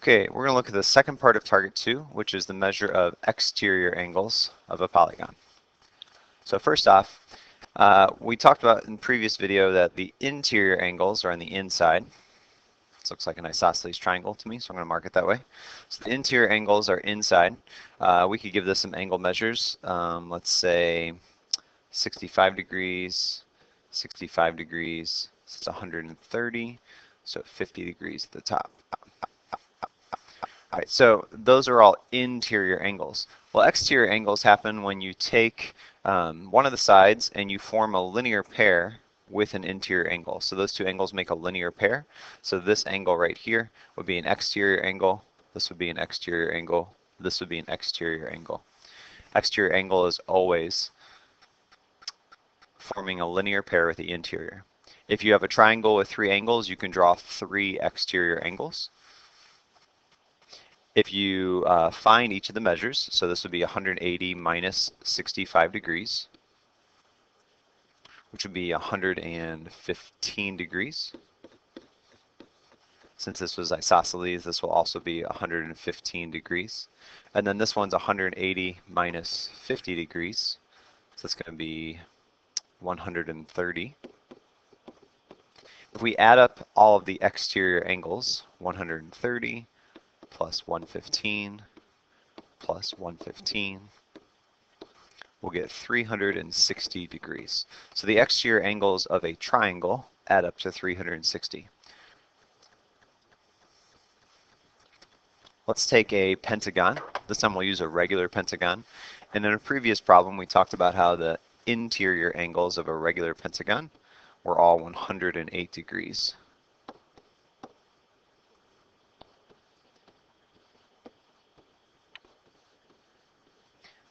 Okay, we're going to look at the second part of target 2, which is the measure of exterior angles of a polygon. So first off, we talked about in the previous video that the interior angles are on the inside. This looks like an isosceles triangle to me, so I'm going to mark it that way. So the interior angles are inside. We could give this some angle measures. Let's say 65 degrees, 65 degrees, so it's 130, so 50 degrees at the top. All right, so those are all interior angles. Well, exterior angles happen when you take one of the sides and you form a linear pair with an interior angle. So those two angles make a linear pair. So this angle right here would be an exterior angle. This would be an exterior angle. This would be an exterior angle. Exterior angle is always forming a linear pair with the interior. If you have a triangle with three angles, you can draw three exterior angles. If you find each of the measures, so this would be 180 minus 65 degrees, which would be 115 degrees. Since this was isosceles, this will also be 115 degrees. And then this one's 180 minus 50 degrees, so it's going to be 130. If we add up all of the exterior angles, 130 plus 115 plus 115, we'll get 360 degrees. So the exterior angles of a triangle add up to 360. Let's take a pentagon. This time we'll use a regular pentagon. And in a previous problem, we talked about how the interior angles of a regular pentagon were all 108 degrees.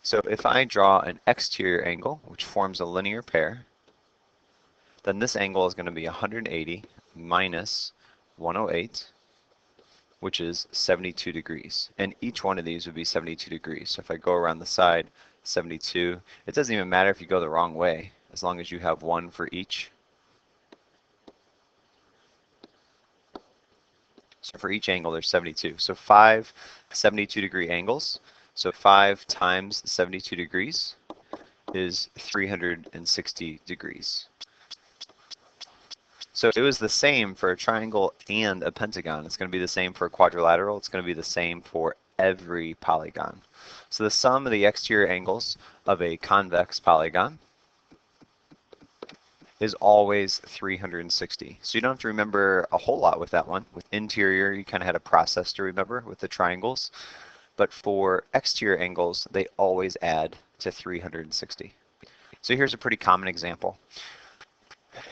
So if I draw an exterior angle, which forms a linear pair, then this angle is going to be 180 minus 108, which is 72 degrees. And each one of these would be 72 degrees. So if I go around the side, 72, it doesn't even matter if you go the wrong way, as long as you have one for each. So for each angle, there's 72. So 5 72-degree angles. So 5 times 72 degrees is 360 degrees. So it was the same for a triangle and a pentagon. It's going to be the same for a quadrilateral. It's going to be the same for every polygon. So the sum of the exterior angles of a convex polygon is always 360. So you don't have to remember a whole lot with that one. With interior, you kind of had a process to remember with the triangles. But for exterior angles, they always add to 360. So here's a pretty common example.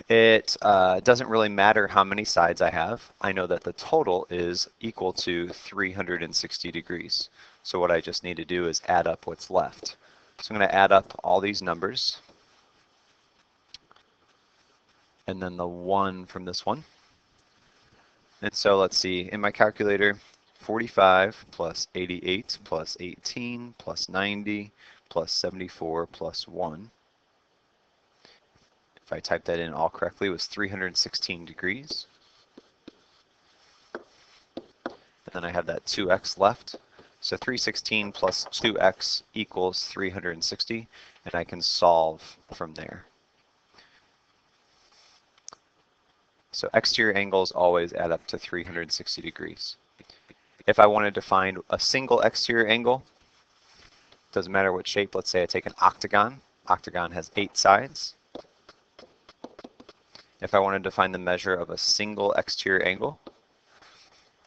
It doesn't really matter how many sides I have. I know that the total is equal to 360 degrees. So what I just need to do is add up what's left. So I'm going to add up all these numbers, and then the 1 from this one. And so let's see, in my calculator, 45 plus 88 plus 18 plus 90 plus 74 plus 1. If I type that in all correctly, it was 316 degrees. And then I have that 2x left. So 316 plus 2x equals 360, and I can solve from there. So exterior angles always add up to 360 degrees. If I wanted to find a single exterior angle, doesn't matter what shape, let's say I take an octagon. Octagon has 8 sides. If I wanted to find the measure of a single exterior angle,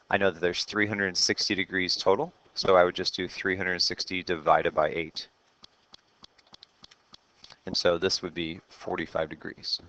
I know that there's 360 degrees total, so I would just do 360 divided by 8. And so this would be 45 degrees.